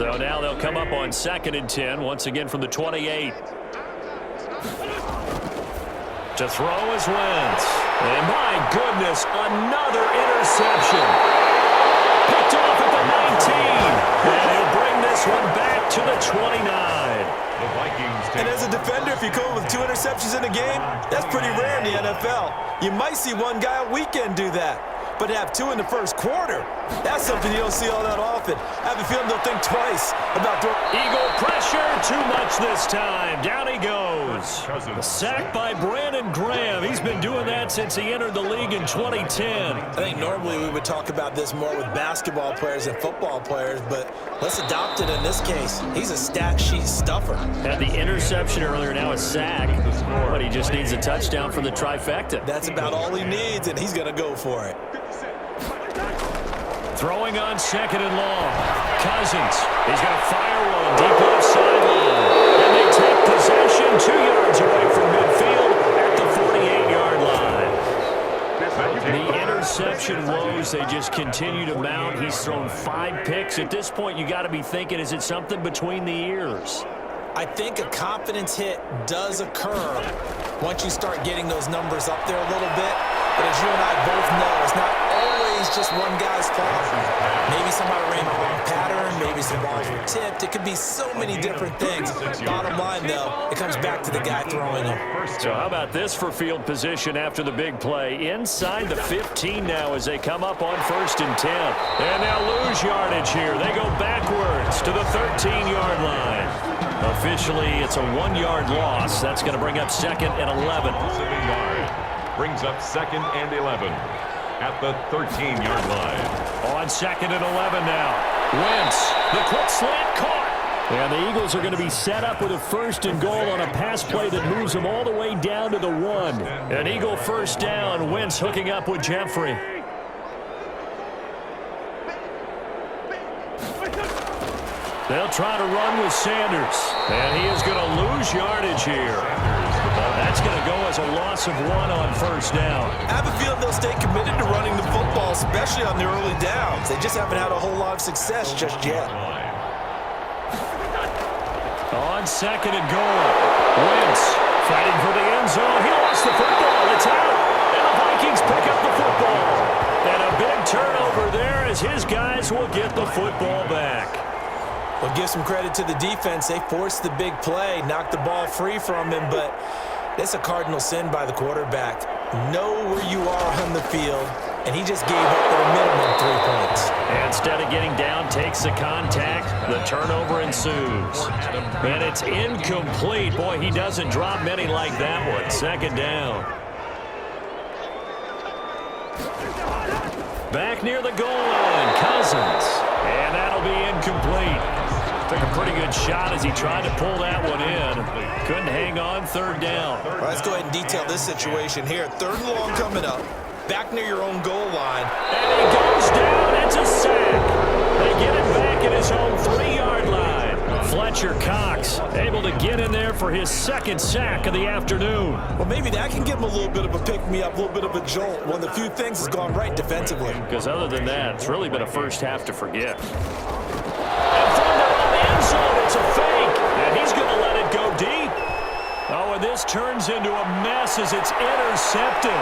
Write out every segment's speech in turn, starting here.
So now they'll come up on 2nd and 10, once again from the 28. To throw is Wentz. And my goodness, another interception. Picked off at the 19. And he'll bring this one back to the 29. The Vikings take. And as a defender, if you come with 2 interceptions in a game, that's pretty rare in the NFL. You might see one guy a weekend do that. But to have 2 in the first quarter, that's something you don't see all that often. I have a feeling they'll think twice about throwing. Eagle pressure, too much this time. Down he goes. A sack by Brandon Graham. He's been doing that since he entered the league in 2010. I think normally we would talk about this more with basketball players and football players, but let's adopt it in this case. He's a stat sheet stuffer. Had the interception earlier, now a sack. But he just needs a touchdown for the trifecta. That's about all he needs, and he's going to go for it. Throwing on 2nd and long. Cousins. He's going to fire one deep left sideline. And they take possession 2 yards away from midfield at the 48-yard line. The interception woes, they just continue to mount. He's thrown 5 picks. At this point, you got to be thinking, is it something between the ears? I think a confidence hit does occur once you start getting those numbers up there a little bit. But as you and I both know, it's not always just one guy's fault. Maybe somebody ran the wrong pattern. Maybe some balls were tipped. It could be so many different things. Bottom line, though, it comes back to the guy throwing them. So how about this for field position after the big play? Inside the 15 now as they come up on 1st and 10. And now lose yardage here. They go backwards to the 13-yard line. Officially, it's a 1-yard loss. That's going to bring up 2nd and 11. Brings up 2nd and 11 at the 13-yard line. On 2nd and 11 now. Wentz, the quick slant caught. And the Eagles are going to be set up with a 1st and goal on a pass play that moves them all the way down to the 1. An Eagle 1st down. Wentz hooking up with Jeffrey. They'll try to run with Sanders. And he is going to lose yardage here. That's going to go as a loss of 1 on 1st down. I have a feeling they'll stay committed to running the football, especially on the early downs. They just haven't had a whole lot of success just yet. On 2nd and goal. Wentz fighting for the end zone. He lost the football. It's out. And the Vikings pick up the football. And a big turnover there as his guys will get the football back. Well, give some credit to the defense. They forced the big play, knocked the ball free from him, but it's a cardinal sin by the quarterback. Know where you are on the field, and he just gave up at a minimum 3 points. And instead of getting down, takes the contact. The turnover ensues. And it's incomplete. Boy, he doesn't drop many like that one. 2nd down. Back near the goal line, Cousins. And that'll be incomplete. Took a pretty good shot as he tried to pull that one in. Couldn't hang on 3rd down. All right, let's go ahead and detail this situation here. 3rd and long coming up. Back near your own goal line. And he goes down. It's a sack. They get it back at his own 3-yard line. Fletcher Cox able to get in there for his 2nd sack of the afternoon. Well, maybe that can give him a little bit of a pick-me-up, a little bit of a jolt. One of the few things has gone right defensively. Because other than that, it's really been a first half to forget. And from their own end zone, it's a fake. And he's going to let it go deep. Oh, and this turns into a mess as it's intercepted.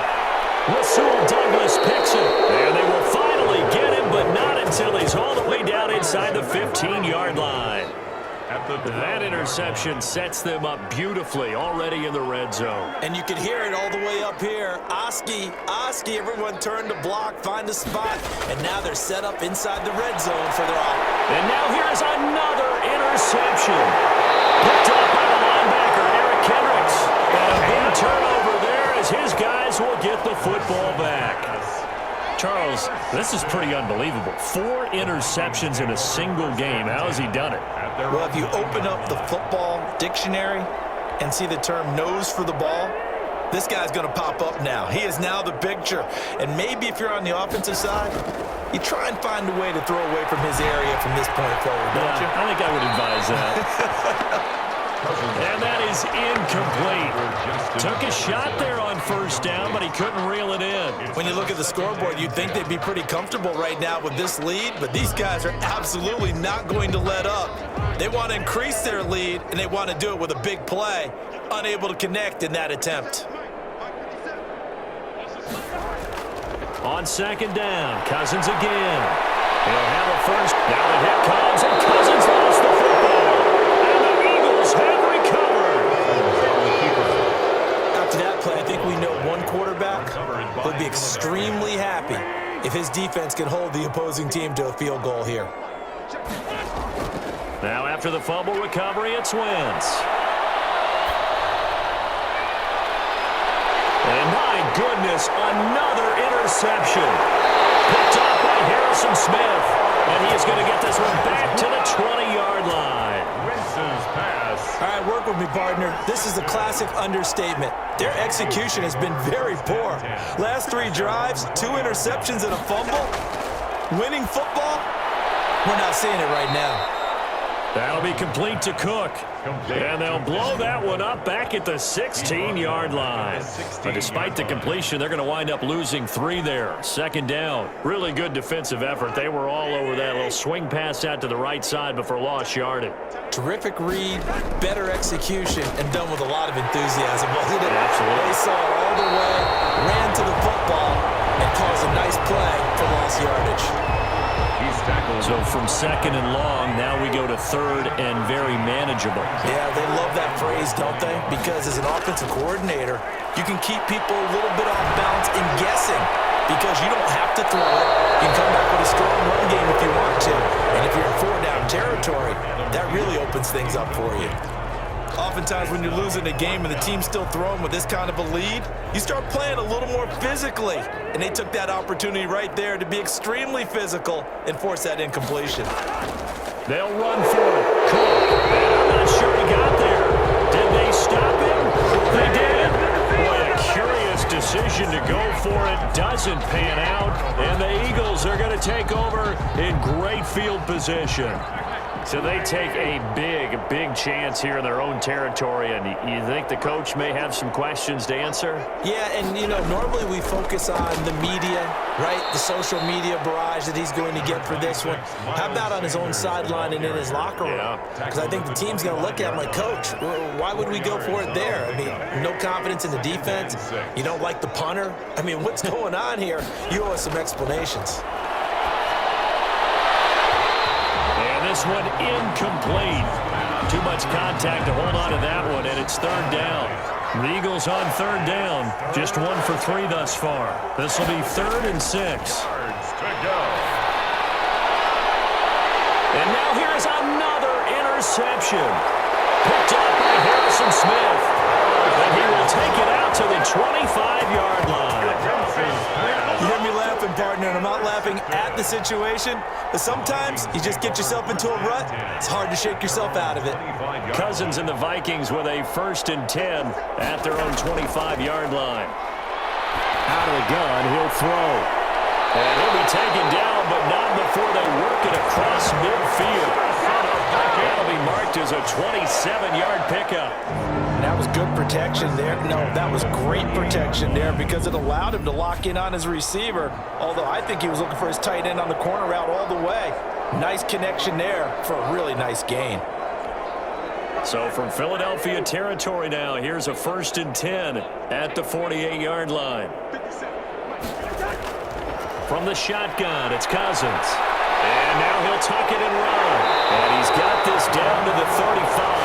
Rasul Douglas picks it. And they will finally get him, but not until he's all the way down inside the 15-yard line. That interception sets them up beautifully already in the red zone. And you can hear it all the way up here. Oski, everyone turned to block, find a spot, and now they're set up inside the red zone for their off. And now here's another interception. Picked up by the linebacker, Eric Kendricks. And a big turnover there as his guys will get the football back. Charles, this is pretty unbelievable. 4 interceptions in a single game. How has he done it? Well, if you open up the football dictionary and see the term nose for the ball, this guy's going to pop up now. He is now the picture. And maybe if you're on the offensive side, you try and find a way to throw away from his area from this point forward, don't you? I think I would advise that. And that is incomplete. Took a shot there on first down, but he couldn't reel it in. When you look at the scoreboard, you'd think they'd be pretty comfortable right now with this lead, but these guys are absolutely not going to let up. They want to increase their lead, and they want to do it with a big play. Unable to connect in that attempt. On second down, Cousins again. He'll have a first. Now the hit comes, and Cousins lost the football. And the Eagles have recovered. After that play, I think we know one quarterback will be extremely happy if his defense can hold the opposing team to a field goal here. Now after the fumble recovery, it's Wentz. And my goodness, another interception. Picked up by Harrison Smith. And he is going to get this one back to the 20-yard line. Wentz's pass. All right, work with me, partner. This is a classic understatement. Their execution has been very poor. Last 3 drives, 2 interceptions and a fumble. Winning football? We're not seeing it right now. That'll be complete to Cook. And they'll blow that one up back at the 16-yard line. But despite the completion, they're going to wind up losing 3 there. Second down. Really good defensive effort. They were all over that little swing pass out to the right side before lost yardage. Terrific read, better execution, and done with a lot of enthusiasm, wasn't it? Absolutely. They saw it all the way, ran to the football, and caused a nice play for lost yardage. So from second and long, now we go to third and very manageable. Yeah, they love that phrase, don't they? Because as an offensive coordinator, you can keep people a little bit off balance and guessing because you don't have to throw it. You can come back with a strong run game if you want to. And if you're in 4-down territory, that really opens things up for you. Oftentimes when you're losing a game and the team's still throwing with this kind of a lead, you start playing a little more physically. And they took that opportunity right there to be extremely physical and force that incompletion. They'll run for it. Cool. I'm not sure he got there. Did they stop him? They did. Boy, a curious decision to go for it. Doesn't pan out. And the Eagles are going to take over in great field position. So they take a big chance here in their own territory, and you think the coach may have some questions to answer? Yeah, and, you know, normally we focus on the media, right, the social media barrage that he's going to get for this one. How about on his own sideline and in his locker room? Because I think the team's going to look at him like, Coach, why would we go for it there? I mean, no confidence in the defense. You don't like the punter? I mean, what's going on here? You owe us some explanations. This one incomplete. Too much contact to hold on to that one, and it's third down. The Eagles on third down. Just 1 for 3 thus far. This will be 3rd and 6. And now here's another interception. Picked up by Harrison Smith. And he will take it out to the 25-yard line. You hear me laughing, partner, and I'm not laughing at the situation, but sometimes you just get yourself into a rut. It's hard to shake yourself out of it. Cousins and the Vikings with a 1st and 10 at their own 25-yard line. Out of the gun, he'll throw. And he'll be taken down, but not before they work it across midfield. That'll be marked as a 27-yard pickup. That was good protection there. No, that was great protection there because it allowed him to lock in on his receiver, although I think he was looking for his tight end on the corner route all the way. Nice connection there for a really nice gain. So from Philadelphia territory now, here's a 1st and 10 at the 48-yard line. From the shotgun, it's Cousins. And now he'll tuck it and run. And he's got this down to the 35.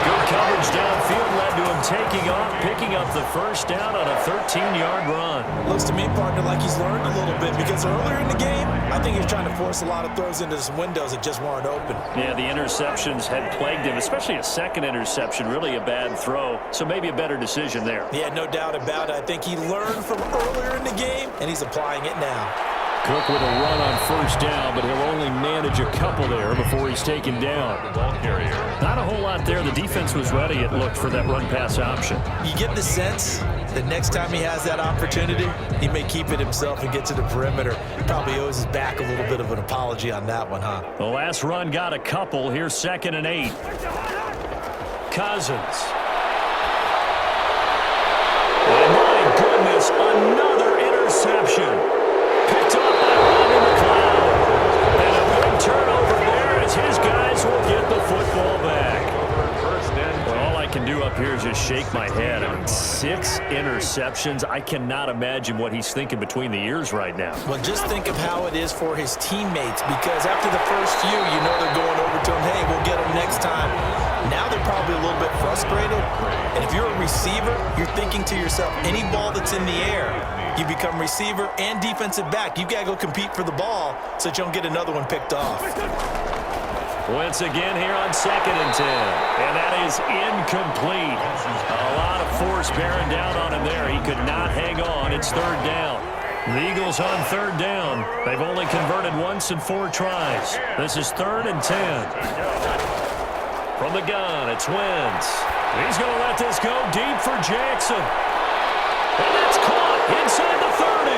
Good coverage downfield led to him taking off, picking up the 1st down on a 13-yard run. Looks to me, partner, like he's learned a little bit because earlier in the game, I think he was trying to force a lot of throws into some windows that just weren't open. Yeah, the interceptions had plagued him, especially a second interception, really a bad throw. So maybe a better decision there. Yeah, no doubt about it. I think he learned from earlier in the game, and he's applying it now. Cook with a run on 1st down, but he'll only manage a couple there before he's taken down. Not a whole lot there. The defense was ready, it looked, for that run-pass option. You get the sense that next time he has that opportunity, he may keep it himself and get to the perimeter. He probably owes his back a little bit of an apology on that one, huh? The last run got a couple. Here's 2nd and 8. Cousins. And my goodness, another interception. Picked up by Rodney McLeod. And a big turnover there as his guys will get the football back. Well, all I can do up here is just shake my head. I mean, 6 interceptions. I cannot imagine what he's thinking between the ears right now. Well, just think of how it is for his teammates, because after the first few, you know they're going over to him, hey, we'll get him next time. Now they're probably a little bit frustrated. And if you're a receiver, you're thinking to yourself, any ball that's in the air, you become receiver and defensive back. You got to go compete for the ball so that you don't get another one picked off. Once again here on 2nd and 10. And that is incomplete. A lot of force bearing down on him there. He could not hang on. It's 3rd down. The Eagles on 3rd down. They've only converted once in 4 tries. This is 3rd and 10. From the gun, it's Wentz. He's going to let this go deep for Jackson. And that's caught inside the 30.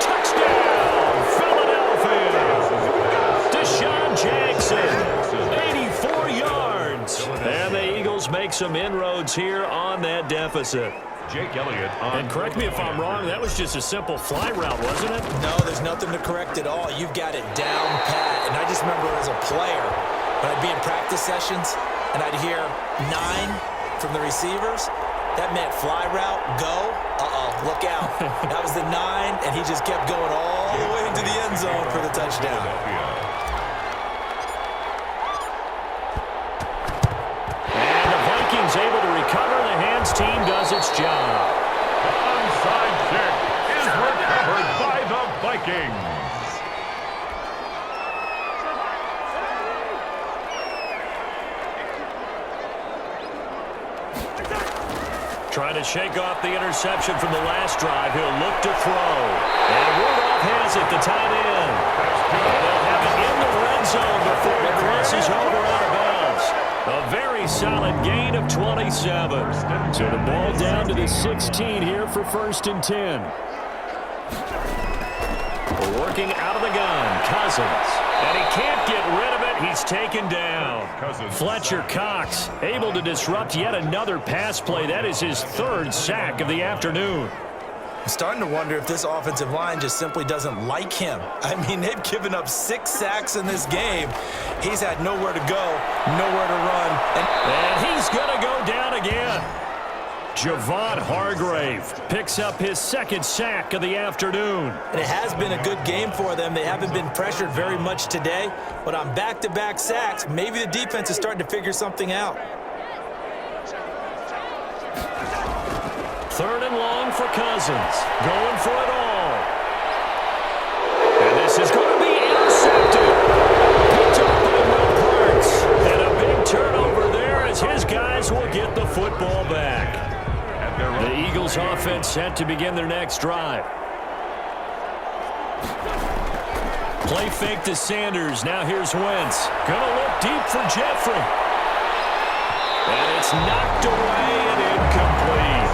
Touchdown, Philadelphia. Deshaun Jackson, 84 yards. And the Eagles make some inroads here on that deficit. Jake Elliott on. And correct me if I'm wrong, that was just a simple fly route, wasn't it? No, there's nothing to correct at all. You've got it down pat. And I just remember as a player, when I'd be in practice sessions and I'd hear 9 from the receivers, that meant fly route, go, look out. That was the 9, and he just kept going all the way into the end zone for the touchdown. And the Vikings able to recover. The hands team does its job. Onside kick is recovered by the Vikings. Trying to shake off the interception from the last drive. He'll look to throw. And Rudolph has it, the tight end. And they'll have it in the red zone before it crosses over out of bounds. A very solid gain of 27. So the ball down to the 16 here for 1st and 10. Working out of the gun, Cousins. And he can't get rid of it. He's taken down. Fletcher Cox able to disrupt yet another pass play. That is his 3rd sack of the afternoon. I'm starting to wonder if this offensive line just simply doesn't like him. I mean, they've given up 6 sacks in this game. He's had nowhere to go, nowhere to run. And he's going to go down again. Javon Hargrave picks up his 2nd sack of the afternoon. And it has been a good game for them. They haven't been pressured very much today, but on back-to-back sacks, maybe the defense is starting to figure something out. 3rd and long for Cousins. Going for it all. And this is going to be intercepted. Picked up by Will Parks. And a big turnover there as his guys will get the football back. The Eagles offense set to begin their next drive. Play fake to Sanders. Now here's Wentz. Gonna look deep for Jeffrey. And it's knocked away and incomplete.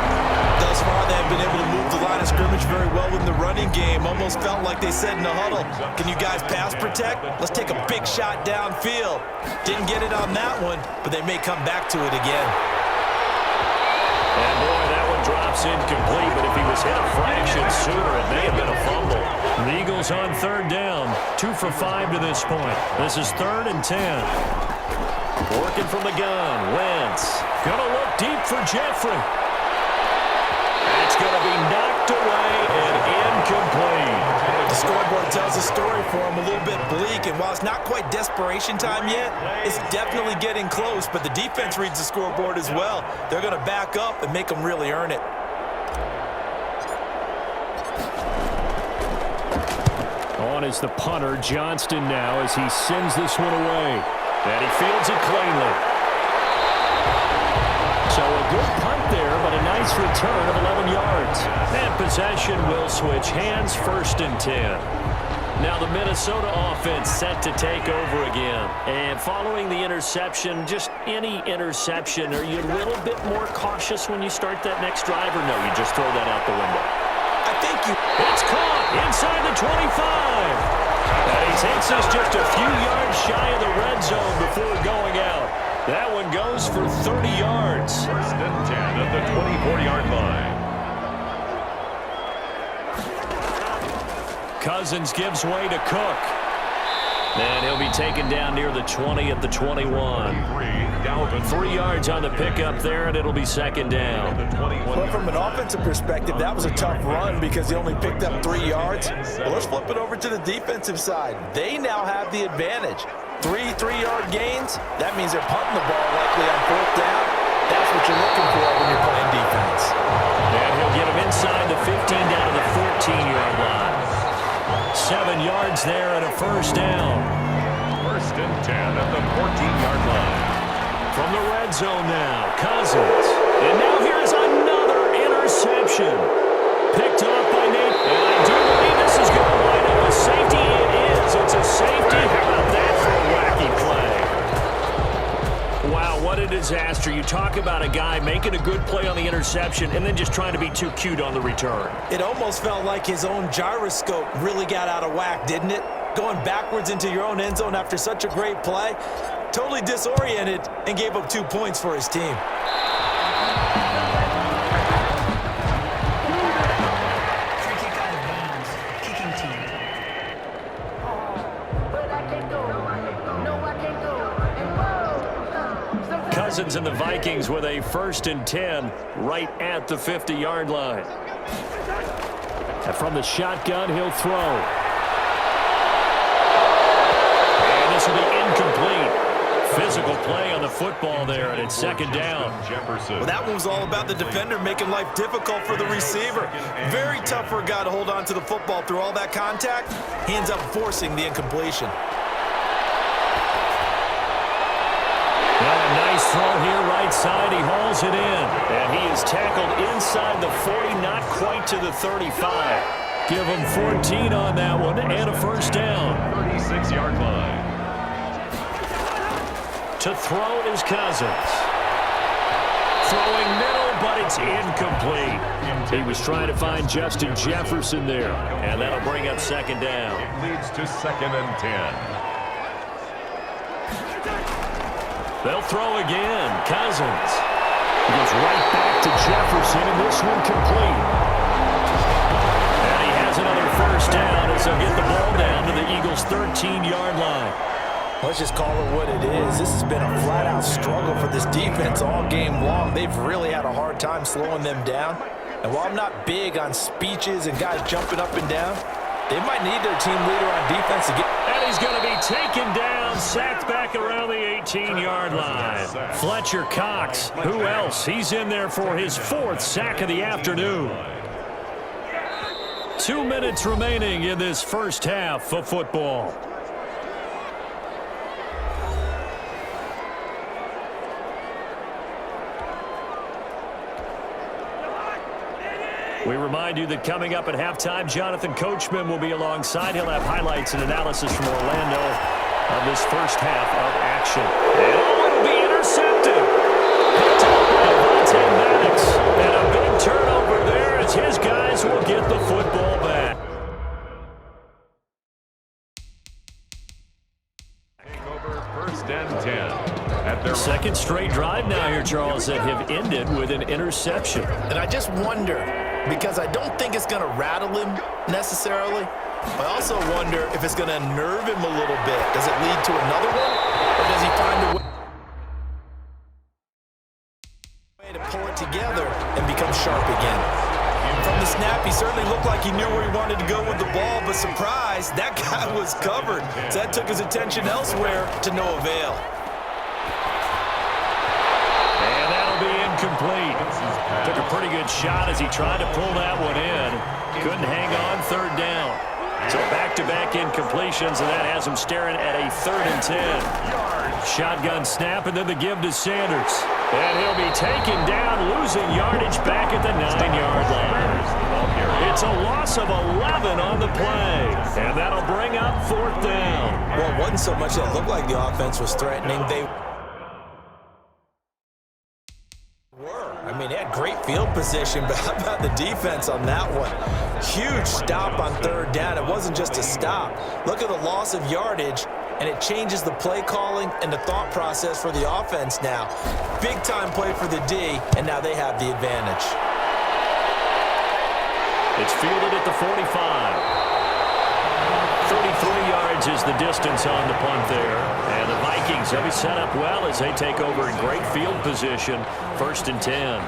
Thus far, they've been able to move the line of scrimmage very well in the running game. Almost felt like they said in the huddle, can you guys pass protect? Let's take a big shot downfield. Didn't get it on that one, but they may come back to it again. And boy, that one drops incomplete, but if he was hit a fraction sooner, it may have been a fumble. The Eagles on 3rd down, 2 for 5 to this point. This is 3rd and 10. Working from the gun, Wentz. Gonna look deep for Jeffrey. That's gonna be knocked away and incomplete. The scoreboard tells a story for him, a little bit bleak, and while it's not quite desperation time yet, it's definitely getting close, but the defense reads the scoreboard as well. They're going to back up and make them really earn it. On is the punter, Johnston now, as he sends this one away. And he fields it cleanly. So a good punt there, but a nice return of 11 yards. And possession will switch hands, 1st and 10. Now the Minnesota offense set to take over again. And following the interception, just any interception, are you a little bit more cautious when you start that next drive, or no, you just throw that out the window? I think It's caught inside the 25. And he takes us just a few yards shy of the red zone before going out. That one goes for 30 yards. First and 10 at the 24-yard line. Cousins gives way to Cook. And he'll be taken down near the 20 at the 21. 3 yards on the pickup there, and it'll be second down. Well, from an offensive perspective, that was a tough run because he only picked up 3 yards. Well, let's flip it over to the defensive side. They now have the advantage. 3-3-yard gains, that means they're punting the ball likely on 4th down. That's what you're looking for when you're playing defense. And he'll get him inside the 15 down to the 14-yard line. 7 yards there and a first down. First and 10 at the 14-yard line. From the red zone now, Cousins. And now here's another interception. Picked off by Nate. And I do believe this is going to wind up a safety. It is. It's a safety. How about that for a wacky play? Wow, what a disaster. You talk about a guy making a good play on the interception and then just trying to be too cute on the return. It almost felt like his own gyroscope really got out of whack, didn't it? Going backwards into your own end zone after such a great play. Totally disoriented and gave up 2 points for his team. Free kick out of bounds. Kicking team. Cousins and the Vikings with a 1st and 10 right at the 50-yard line. And from the shotgun, he'll throw. And this will be incomplete. Physical play on the football there, and it's second down. Well, that one was all about the defender making life difficult for the receiver. Very tough for a guy to hold on to the football through all that contact. He ends up forcing the incompletion. Well, a nice throw here right side. He hauls it in. And he is tackled inside the 40, not quite to the 35. Give him 14 on that one and a first down. 36-yard line. To throw is Cousins. Throwing middle, but it's incomplete. He was trying to find Justin Jefferson there. And that'll bring up second down. It leads to 2nd and 10. They'll throw again. Cousins. He goes right back to Jefferson, and this one complete. And he has another first down as they'll get the ball down to the Eagles' 13-yard line. Let's just call it what it is. This has been a flat-out struggle for this defense all game long. They've really had a hard time slowing them down. And while I'm not big on speeches and guys jumping up and down, they might need their team leader on defense to get... And he's going to be taken down, sacked back around the 18-yard line. Fletcher Cox, who else? He's in there for his 4th sack of the afternoon. 2 minutes remaining in this first half of football. We remind you that coming up at halftime, Jonathan Coachman will be alongside. He'll have highlights and analysis from Orlando of this first half of action. And it'll be intercepted. Picked up by Devontae Maddox. And a big turnover there as his guys will get the football back. Take over 1st and 10. At their Second straight drive now here, Charles, that have ended with an interception. And I just wonder, because I don't think it's going to rattle him necessarily. I also wonder if it's going to unnerve him a little bit. Does it lead to another one? Or does he find a way to pull it together and become sharp again? From the snap, he certainly looked like he knew where he wanted to go with the ball, but surprise, that guy was covered. So that took his attention elsewhere to no avail. And that'll be incomplete. Took a pretty good shot as he tried to pull that one in. Couldn't hang on, 3rd down. So back-to-back incompletions, and that has him staring at a 3rd and 10. Shotgun snap, and then the give to Sanders. And he'll be taken down, losing yardage back at the 9-yard line. It's a loss of 11 on the play, and that'll bring up 4th down. Well, it wasn't so much that it looked like the offense was threatening. They were. I mean, they had great field position, but how about the defense on that one? Huge stop on 3rd down. It wasn't just a stop. Look at the loss of yardage and it changes the play calling and the thought process for the offense now. Big-time play for the D, and now they have the advantage. It's fielded at the 45. 33 yards is the distance on the punt there. And the Vikings have it set up well as they take over in great field position. 1st and 10.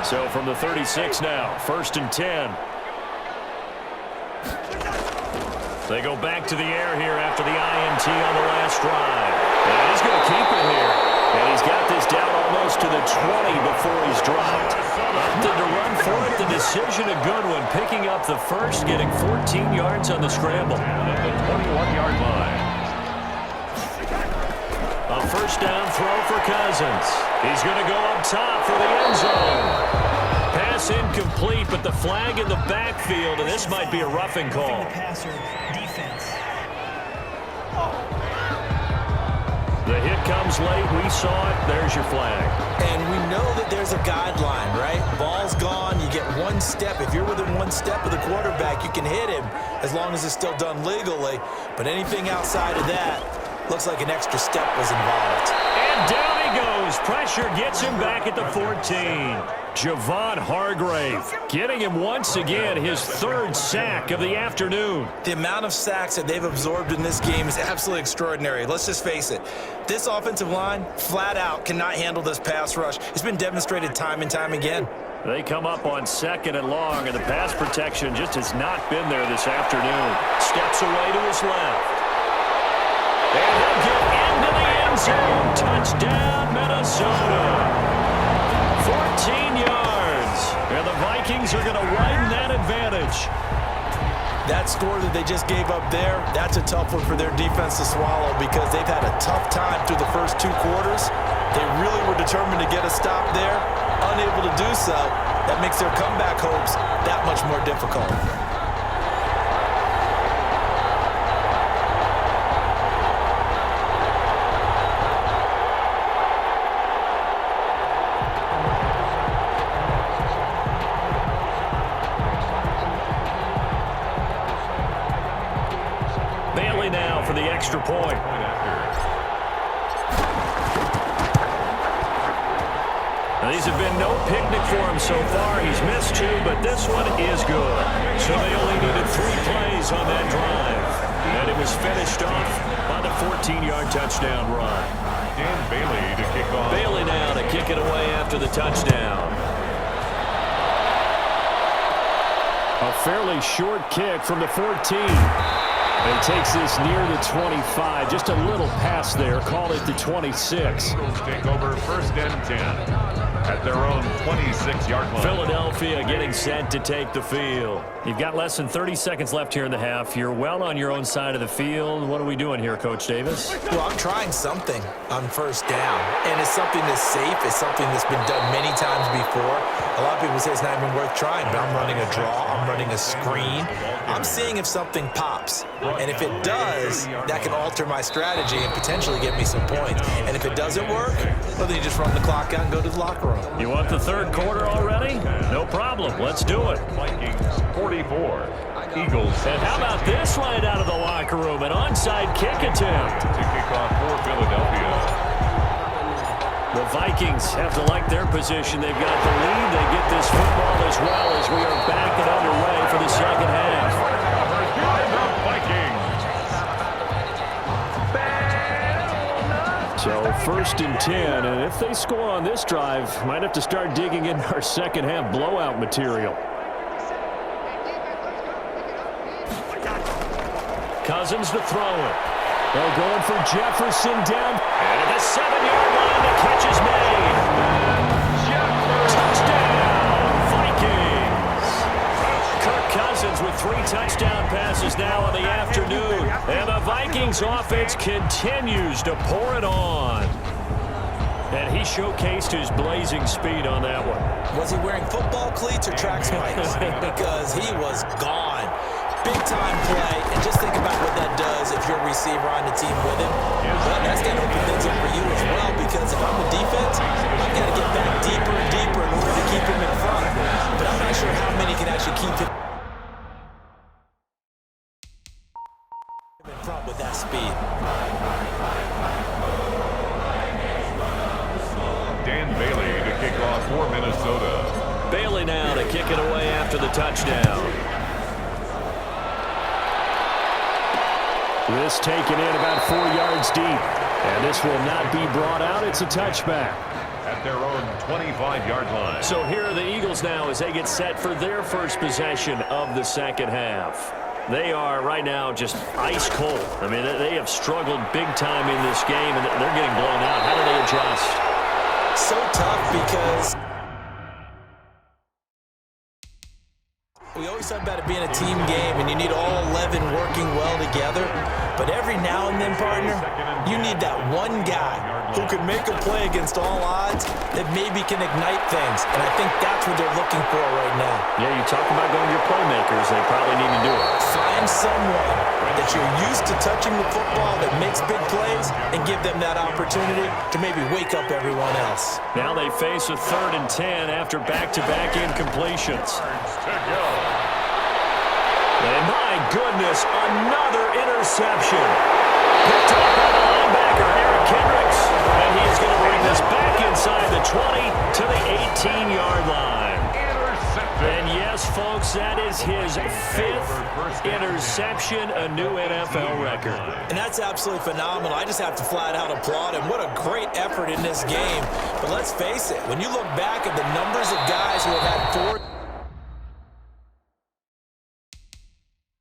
So from the 36 now, 1st and 10. They go back to the air here after the INT on the last drive. And he's going to keep it here. And he's got this down almost to the 20 before he's dropped. Opted to run for it. The decision a good one. Picking up the first, getting 14 yards on the scramble. At the 21-yard line. A first down throw for Cousins. He's going to go up top for the end zone. Pass incomplete, but the flag in the backfield, and this might be a roughing call. Passer defense. The hit comes late. We saw it. There's your flag. And we know that there's a guideline, right? Ball's gone. You get one step. If you're within one step of the quarterback, you can hit him as long as it's still done legally. But anything outside of that looks like an extra step was involved. And down he goes. Pressure gets him back at the 14. Javon Hargrave getting him once again his 3rd sack of the afternoon. The amount of sacks that they've absorbed in this game is absolutely extraordinary. Let's just face it. This offensive line, flat out, cannot handle this pass rush. It's been demonstrated time and time again. They come up on 2nd and long, and the pass protection just has not been there this afternoon. Steps away to his left. And he'll get into the end zone. Touchdown, Minnesota. 14 yards. And the Vikings are going to widen that advantage. That score that they just gave up there, that's a tough one for their defense to swallow because they've had a tough time through the first 2 quarters. They really were determined to get a stop there. Unable to do so, that makes their comeback hopes that much more difficult. Now for the extra point. Now, these have been no picnic for him so far. He's missed 2, but this one is good. So they only needed 3 plays on that drive. And it was finished off by the 14-yard touchdown run. Dan Bailey to kick off. Bailey now to kick it away after the touchdown. A fairly short kick from the 14. And takes this near the 25. Just a little pass there. Call it the 26. Eagles take over 1st and 10 at their own 26-yard line. Philadelphia getting set to take the field. You've got less than 30 seconds left here in the half. You're well on your own side of the field. What are we doing here, Coach Davis? Well, I'm trying something on 1st down. And it's something that's safe. It's something that's been done many times before. A lot of people say it's not even worth trying, but I'm running a draw. I'm running a screen. I'm seeing if something pops. And if it does, that can alter my strategy and potentially get me some points. And if it doesn't work, well, then you just run the clock out and go to the locker room. You want the 3rd quarter already? No problem. Let's do it. Vikings 44. Eagles. And how about this right out of the locker room? An onside kick attempt. To kick off for Philadelphia. The Vikings have to like their position. They've got the lead. They get this football as well as we are back and underway for the 2nd half. So 1st and 10, and if they score on this drive, might have to start digging in our 2nd half blowout material. Cousins to throw it. They're going for Jefferson down. And at the 7-yard line, the catch is made. Touchdown, Vikings. Kirk Cousins with 3 touchdown passes now in the afternoon. And the Vikings offense continues to pour it on. And he showcased his blazing speed on that one. Was he wearing football cleats or track spikes? Because he was gone. Big-time play, and just think about what that does if you're a receiver on the team with him. Well, that's going to open things up for you as well, because if I'm the defense, I've got to get back deeper and deeper in order to keep him in front. But I'm not sure how many can actually keep him in front with that speed. to kick it away after the touchdown. This taken in about 4 yards deep. And this will not be brought out. It's a touchback. At their own 25-yard line. So here are the Eagles now as they get set for their first possession of the second half. They are right now just ice cold. I mean, they have struggled big time in this game, and they're getting blown out. How do they adjust? So tough because we always talk about it being a team game, and you need all 11 working well together. But every now and then, partner, you need that one guy who can make a play against all odds that maybe can ignite things. And I think that's what they're looking for right now. Yeah, you talk about going to your playmakers. They probably need to do it. Find someone that you're used to touching the football that makes big plays and give them that opportunity to maybe wake up everyone else. Now they face a 3rd and 10 after back-to-back incompletions. And my goodness, another interception. Picked up by the linebacker, Eric Kendricks. And he's going to bring this back inside the 20 to the 18-yard line. And yes, folks, that is his 5th interception, a new NFL record. And that's absolutely phenomenal. I just have to flat out applaud him. What a great effort in this game. But let's face it, when you look back at the numbers of guys who have had 4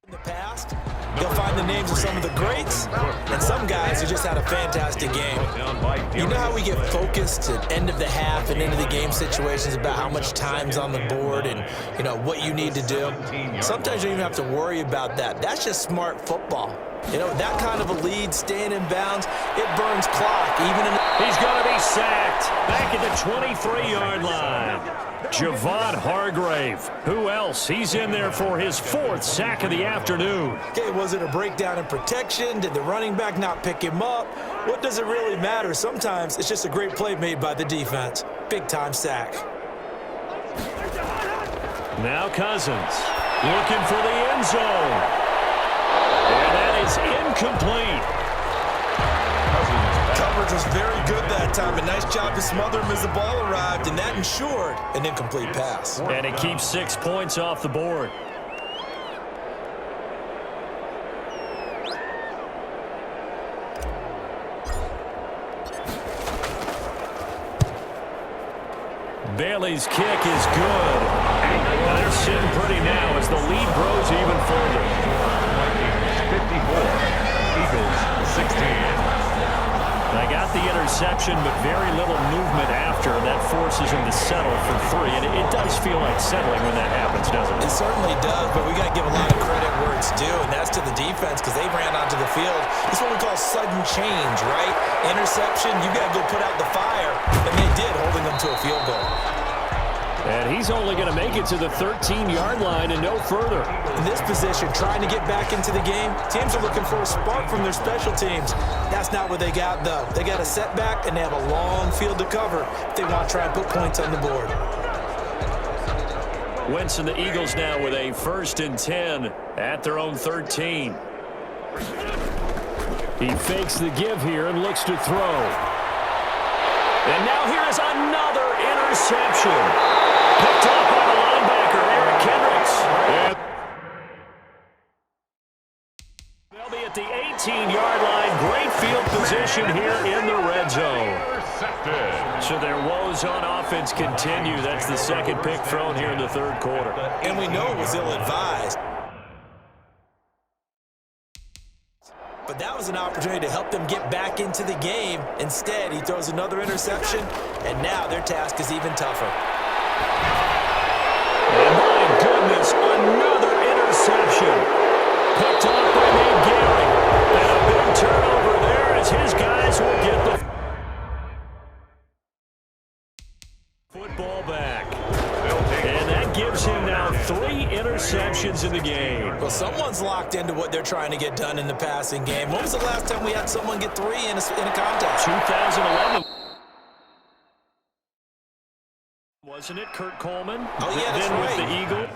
in the past, you'll find the names of some of the greats and some guys who just had a fantastic game. You know how we get focused at end of the half and into the game situations about how much time's on the board and, you know, what you need to do? Sometimes you don't even have to worry about that. That's just smart football. You know, that kind of a lead, staying in bounds, it burns clock. He's going to be sacked back at the 23-yard line. Javon Hargrave. Who else? He's in there for his 4th sack of the afternoon. Okay, was it a breakdown in protection? Did the running back not pick him up? What does it really matter? Sometimes it's just a great play made by the defense. Big-time sack. Now Cousins looking for the end zone. And that is incomplete. Coverage was very good that time. A nice job to smother him as the ball arrived, and that ensured an incomplete pass. And it keeps 6 points off the board. Bailey's kick is good. And they're sitting pretty now as the lead grows even further. Vikings 54, Eagles 16. They got the interception, but very little movement after, and that forces him to settle for 3. And it does feel like settling when that happens, doesn't it? It certainly does, but we got to give a lot of credit where it's due, and that's to the defense because they ran onto the field. It's what we call sudden change, right? Interception, you got to go put out the fire, and they did, holding them to a field goal. And he's only going to make it to the 13-yard line and no further. In this position, trying to get back into the game, teams are looking for a spark from their special teams. That's not what they got, though. They got a setback, and they have a long field to cover if they want to try and put points on the board. Wentz and the Eagles now with a 1st and 10 at their own 13. He fakes the give here and looks to throw. And now here is another interception. Picked up by the linebacker, Eric Kendricks. And they'll be at the 18-yard line. Great field position here in the red zone. So their woes on offense continue. That's the 2nd pick thrown here in the 3rd quarter. And we know it was ill-advised. But that was an opportunity to help them get back into the game. Instead, he throws another interception, and now their task is even tougher. And my goodness, another interception. Picked up by Nate Gehring. And a big turnover there as his guys will get the football back. And that gives him now 3 interceptions in the game. Well, someone's locked into what they're trying to get done in the passing game. When was the last time we had someone get 3 in a contest? 2011. Wasn't it Kurt Coleman? Oh, yeah, that's then right. with the Eagles.